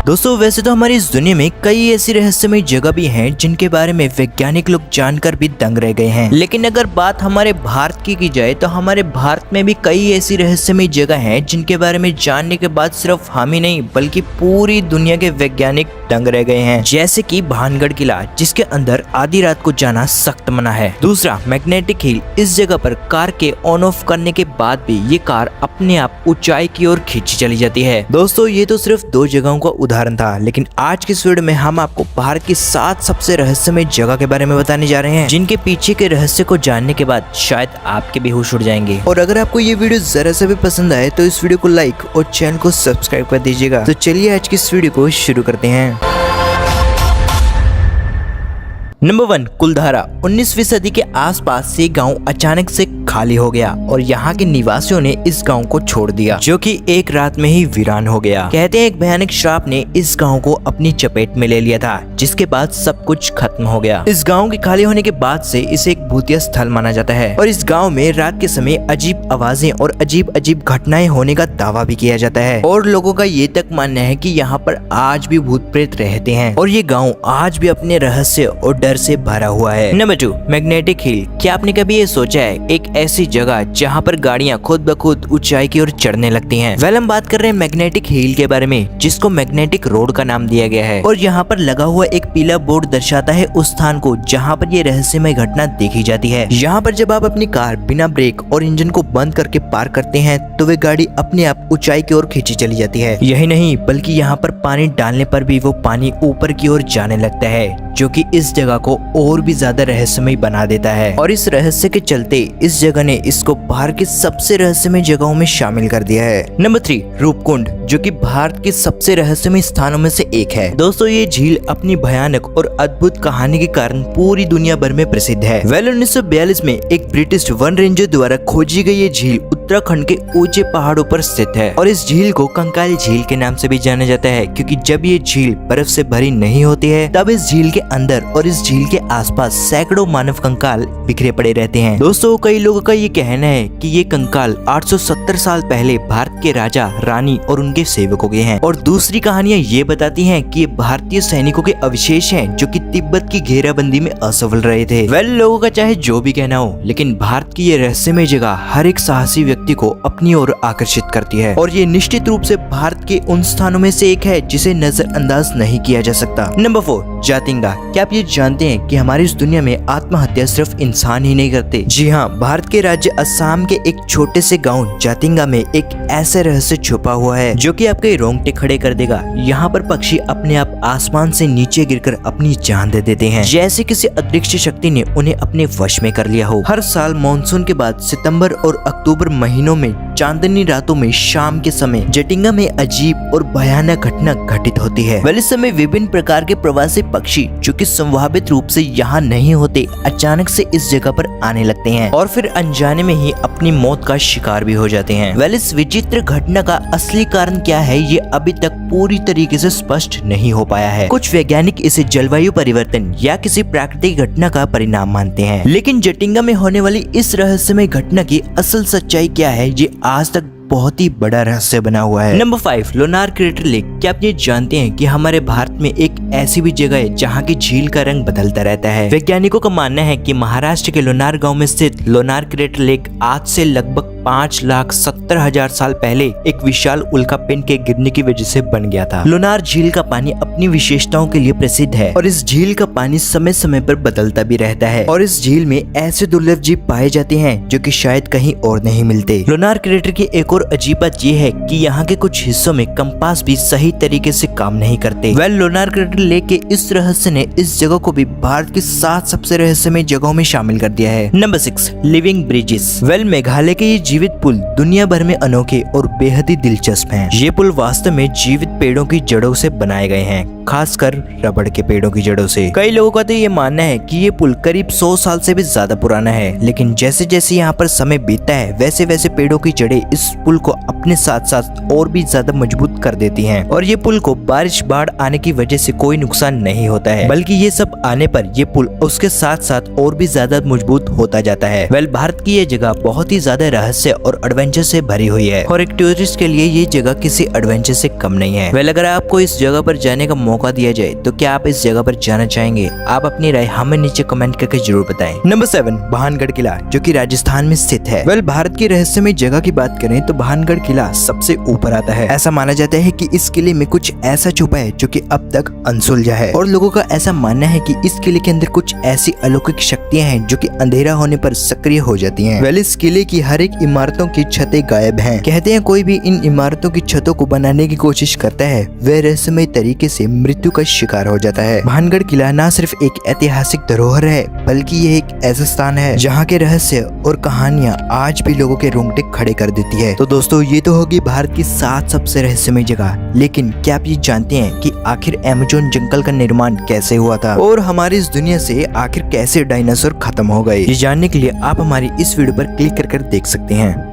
दोस्तों वैसे तो हमारी इस दुनिया में कई ऐसी रहस्यमय जगह भी हैं जिनके बारे में वैज्ञानिक लोग जानकर भी दंग रह गए हैं, लेकिन अगर बात हमारे भारत की जाए तो हमारे भारत में भी कई ऐसी रहस्यमय जगह हैं जिनके बारे में जानने के बाद सिर्फ हम ही नहीं बल्कि पूरी दुनिया के वैज्ञानिक दंग रह गए हैं। जैसे कि भानगढ़ किला, जिसके अंदर आधी रात को जाना सख्त मना है। दूसरा मैग्नेटिक हिल, इस जगह पर कार के ऑन ऑफ करने के बाद भी ये कार अपने आप ऊंचाई की ओर खींची चली जाती है। दोस्तों ये तो सिर्फ 2 जगहों का उदाहरण था, लेकिन आज की इस वीडियो में हम आपको भारत की 7 सबसे रहस्यमय जगह के बारे में बताने जा रहे हैं, जिनके पीछे के रहस्य को जानने के बाद शायद आपके भी होश उड़ जाएंगे। और अगर आपको ये वीडियो जरा सा भी पसंद आए तो इस वीडियो को लाइक और चैनल को सब्सक्राइब कर दीजिएगा। तो चलिए आज की इस वीडियो को शुरू करते हैं। नंबर 1, कुलधारा। 19वीं सदी के आसपास से गांव अचानक से खाली हो गया और यहाँ के निवासियों ने इस गांव को छोड़ दिया, जो कि एक रात में ही वीरान हो गया। कहते हैं एक भयानक श्राप ने इस गांव को अपनी चपेट में ले लिया था, जिसके बाद सब कुछ खत्म हो गया। इस गांव के खाली होने के बाद से इसे एक भूतिया स्थल माना जाता है और इस गाँव में रात के समय अजीब आवाजें और अजीब अजीब घटनाएं होने का दावा भी किया जाता है और लोगों का ये तक मानना है कि यहाँ पर आज भी भूत प्रेत रहते हैं और ये गाँव आज भी अपने रहस्य और से भरा हुआ है। Number 2, magnetic hill. क्या आपने कभी ये सोचा है एक ऐसी जगह जहाँ पर गाड़ियाँ खुद ब खुद ऊंचाई की ओर चढ़ने लगती हैं? वेल हम बात कर रहे हैं मैग्नेटिक हिल के बारे में, जिसको मैग्नेटिक रोड का नाम दिया गया है और यहाँ पर लगा हुआ एक पीला बोर्ड दर्शाता है उस स्थान को जहाँ पर ये रहस्यमय घटना देखी जाती है। यहाँ पर जब आप अपनी कार बिना ब्रेक और इंजन को बंद करके पार्क करते हैं तो वे गाड़ी अपने आप ऊंचाई की ओर खींची चली जाती है। यही नहीं बल्कि यहाँ पर पानी डालने पर भी वो पानी ऊपर की ओर जाने लगता है, जो कि इस जगह को और भी ज्यादा रहस्यमय बना देता है। और इस रहस्य के चलते इस जगह ने इसको भारत की सबसे रहस्यमय जगहों में शामिल कर दिया है। नंबर 3, रूपकुंड, जो कि भारत के सबसे रहस्यमय स्थानों में से एक है। दोस्तों ये झील अपनी भयानक और अद्भुत कहानी के कारण पूरी दुनिया भर में प्रसिद्ध है। वेल 1942 में एक ब्रिटिश वन रेंजर द्वारा खोजी गई ये झील उत्तराखंड के ऊंचे पहाड़ों पर स्थित है और इस झील को कंकाल झील के नाम से भी जाना जाता है, क्योंकि जब ये झील बर्फ से भरी नहीं होती है तब इस झील के अंदर और इस झील के आसपास सैकड़ों मानव कंकाल बिखरे पड़े रहते हैं। दोस्तों कई लोगों का ये कहना है कि ये कंकाल 870 साल पहले भारत के राजा, रानी और उनके सेवकों के हैं और दूसरी कहानियां ये बताती हैं कि ये भारतीय सैनिकों के अवशेष हैं जो कि तिब्बत की घेराबंदी में असफल रहे थे। वेल लोगों का चाहे जो भी कहना हो, लेकिन भारत की ये रहस्यमय जगह हर एक साहसी व्यक्ति को अपनी ओर आकर्षित करती है और ये निश्चित रूप से भारत के उन स्थानों में से एक है जिसे नजरअंदाज नहीं किया जा सकता। नंबर 4, जातिंगा। क्या आप ये जानते हैं कि हमारी इस दुनिया में आत्महत्या सिर्फ इंसान ही नहीं करते? जी हाँ, भारत के राज्य असम के एक छोटे से गांव जातिंगा में एक ऐसा रहस्य छुपा हुआ है जो कि आपके रोंगटे खड़े कर देगा। यहाँ पर पक्षी अपने आप आसमान से नीचे गिरकर अपनी जान दे देते हैं, जैसे किसी अदृश्य शक्ति ने उन्हें अपने वश में कर लिया हो। हर साल मानसून के बाद सितंबर और अक्टूबर महीनों में चांदनी रातों में शाम के समय जातिंगा में अजीब और भयानक घटना घटित होती है। वेल इस समय विभिन्न प्रकार के प्रवासी पक्षी जो कि संभावित रूप से यहाँ नहीं होते अचानक से इस जगह पर आने लगते हैं और फिर अनजाने में ही अपनी मौत का शिकार भी हो जाते हैं। वेल इस विचित्र घटना का असली कारण क्या है ये अभी तक पूरी तरीके से स्पष्ट नहीं हो पाया है। कुछ वैज्ञानिक इसे जलवायु परिवर्तन या किसी प्राकृतिक घटना का परिणाम मानते हैं, लेकिन जातिंगा में होने वाली इस रहस्यमय घटना की असल सच्चाई क्या है ये आज तक बहुत ही बड़ा रहस्य बना हुआ है। Number 5, Lonar crater lake. क्या आप ये जानते हैं कि हमारे भारत में एक ऐसी भी जगह है जहाँ की झील का रंग बदलता रहता है? वैज्ञानिकों का मानना है कि महाराष्ट्र के लोनार गांव में स्थित लोनार क्रेटर लेक आज से लगभग 5,70,000 साल पहले एक विशाल उल्कापिंड के गिरने की वजह से बन गया था। लोनार झील का पानी अपनी विशेषताओं के लिए प्रसिद्ध है और इस झील का पानी समय समय पर बदलता भी रहता है और इस झील में ऐसे दुर्लभ जीव पाए जाते हैं जो कि शायद कहीं और नहीं मिलते। लोनार क्रेटर की एक और अजीब बात यह है कि यहाँ के कुछ हिस्सों में कंपास भी सही तरीके से काम नहीं करते। वेल लोनार क्रेटर लेक के इस रहस्य ने इस जगह को भी भारत की 7 सबसे रहस्यमय जगहों में शामिल कर दिया है। Number 6, living bridges. Well Meghalaya के ये जीवित पुल दुनिया भर में अनोखे और बेहद ही दिलचस्प हैं। ये पुल वास्तव में जीवित पेड़ों की जड़ों से बनाए गए हैं, खासकर रबड़ के पेड़ों की जड़ों से। कई लोगों का तो ये मानना है कि ये पुल करीब 100 साल से भी ज्यादा पुराना है, लेकिन जैसे जैसे यहाँ पर समय बीतता है वैसे वैसे पेड़ों की जड़ें इस पुल को अपने साथ साथ और भी ज्यादा मजबूत कर देती हैं और ये पुल को बारिश बाढ़ आने की वजह से कोई नुकसान नहीं होता है, बल्कि ये सब आने पर ये पुल उसके साथ साथ और भी ज्यादा मजबूत होता जाता है। भारत की ये जगह बहुत ही ज्यादा रहस्य और एडवेंचर से भरी हुई है और एक टूरिस्ट के लिए ये जगह किसी एडवेंचर से कम नहीं है। अगर आपको इस जगह पर जाने का मौका दिया जाए तो क्या आप इस जगह पर जाना चाहेंगे? आप अपनी राय हमें नीचे कमेंट करके जरूर बताएं। नंबर 7, भानगढ़ किला, जो कि राजस्थान में स्थित है। भारत की रहस्यमय जगह की बात करें तो भानगढ़ किला सबसे ऊपर आता है। ऐसा माना जाता है कि इस किले में कुछ ऐसा छुपा है जो कि अब तक अनसुलझा है और लोगों का ऐसा मानना है कि इस किले के अंदर कुछ ऐसी अलौकिक शक्तियां हैं जो कि अंधेरा होने पर सक्रिय हो जाती हैं। इस किले की हर एक इमारतों की छतें गायब हैं। कहते हैं कोई भी इन इमारतों की छतों को बनाने की कोशिश करता है वह रहस्यमय तरीके से मृत्यु का शिकार हो जाता है। भानगढ़ किला न सिर्फ एक ऐतिहासिक धरोहर है बल्कि यह एक ऐसा स्थान है जहाँ के रहस्य और कहानियाँ आज भी लोगों के रोंगटे खड़े कर देती है। तो दोस्तों ये तो होगी भारत की 7 सबसे रहस्यमय जगह, लेकिन क्या आप ये जानते हैं कि आखिर अमेज़न जंगल का निर्माण कैसे हुआ था और हमारी इस दुनिया से आखिर कैसे डायनासोर खत्म हो गए? ये जानने के लिए आप हमारी इस वीडियो पर क्लिक कर देख सकते हैं।